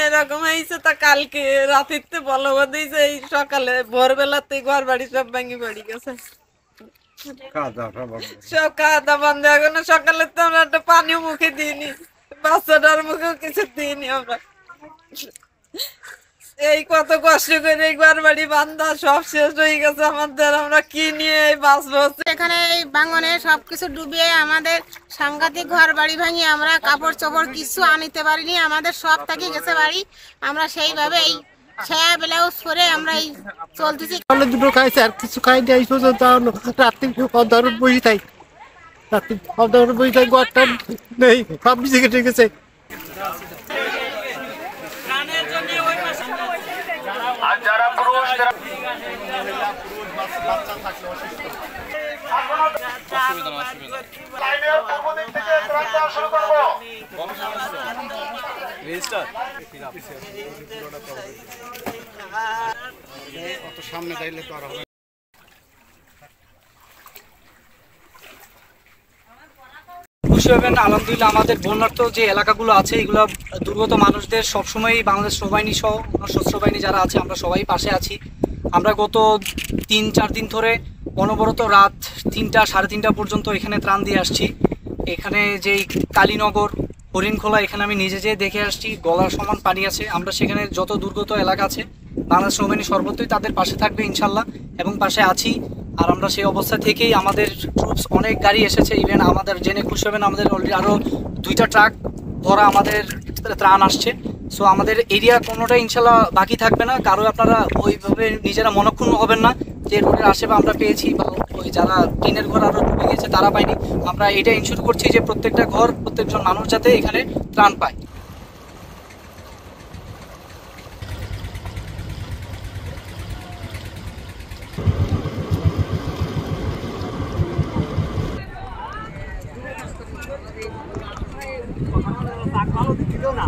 এরকম হয়েছে তা কালকে রাতে বলো দিয়েছে, এই সকালে ভোরবেলাতে ঘর বাড়ি সব ভেঙে পড়ে গেছে, সব খাওয়া দাওয়া বন্ধ। এখনো সকালে তো আমরা একটা পানিও মুখে দিইনি, বাচ্চাটার মুখেও কিছু দিইনি আমরা। এই কত কষ্ট করে এই ঘর বাড়ি বান্ধা সব শেষ হয়ে গেছে আমাদের, আমরা কি নিয়ে বাঁচবো? এখানে এই ভাঙনে সবকিছু ডুবিয়ে আমাদের সাংঘাতিক ঘর বাড়ি ভাঙি, আমরা কাপড় চোপড় কিছু আনিতে পারিনি, আমাদের সব থাকি গেছে বাড়ি। আমরা সেইভাবে এই ছায়া ব্লাউজ পরে আমরা এই চলতেছি। দুটো খাইছে আর কিছু খাইনি, এই পর্যন্ত রাত্রি অন্ধকার বসে থাই, রাত্রি অন্ধকার বসে থাই, ঘরটা নেই, সব বেশি কেটে গেছে। যারা পুরুষ সামনে যাইলে তো আর হবে। খুশি হবেন আলহামদুলিল্লাহ, আমাদের বন্যার্থ যে এলাকাগুলো আছে এগুলো দুর্গত মানুষদের সবসময় বাংলাদেশ নৌবাহিনী সহ সশস্ত্র বাহিনী যারা আছে আমরা সবাই পাশে আছি। আমরা গত 3-4 দিন ধরে অনবরত রাত 3টা সাড়ে 3টা পর্যন্ত এখানে ত্রাণ দিয়ে আসছি। এখানে যেই কালীনগর হরিণখোলা এখানে আমি নিজে যেয়ে দেখে আসছি, গলার সমান পানি আছে। আমরা সেখানে যত দুর্গত এলাকা আছে বাংলাদেশ নৌবাহিনী সর্বত্রই তাদের পাশে থাকবে ইনশাল্লাহ, এবং পাশে আছি। আর আমরা সেই অবস্থা থেকেই আমাদের ট্রুপস অনেক গাড়ি এসেছে, ইভেন আমাদের জেনে খুশি হবেন আমাদের অলরেডি আরও 2টা ট্রাক ভরা আমাদের ত্রাণ আসছে। সো আমাদের এরিয়া কোনোটাই ইনশাল্লাহ বাকি থাকবে না। কারো আপনারা ওইভাবে নিজেরা মনক্ষুণ্ণ হবেন না যে রোডের আশেপাশে আমরা পেয়েছি বা ওই যারা টিনের ঘর আরও ডুবে গেছে তারা পায়নি। আমরা এটা ইনশিওর করছি যে প্রত্যেকটা ঘর প্রত্যেকজন মানুষ যাতে এখানে ত্রাণ পায়। না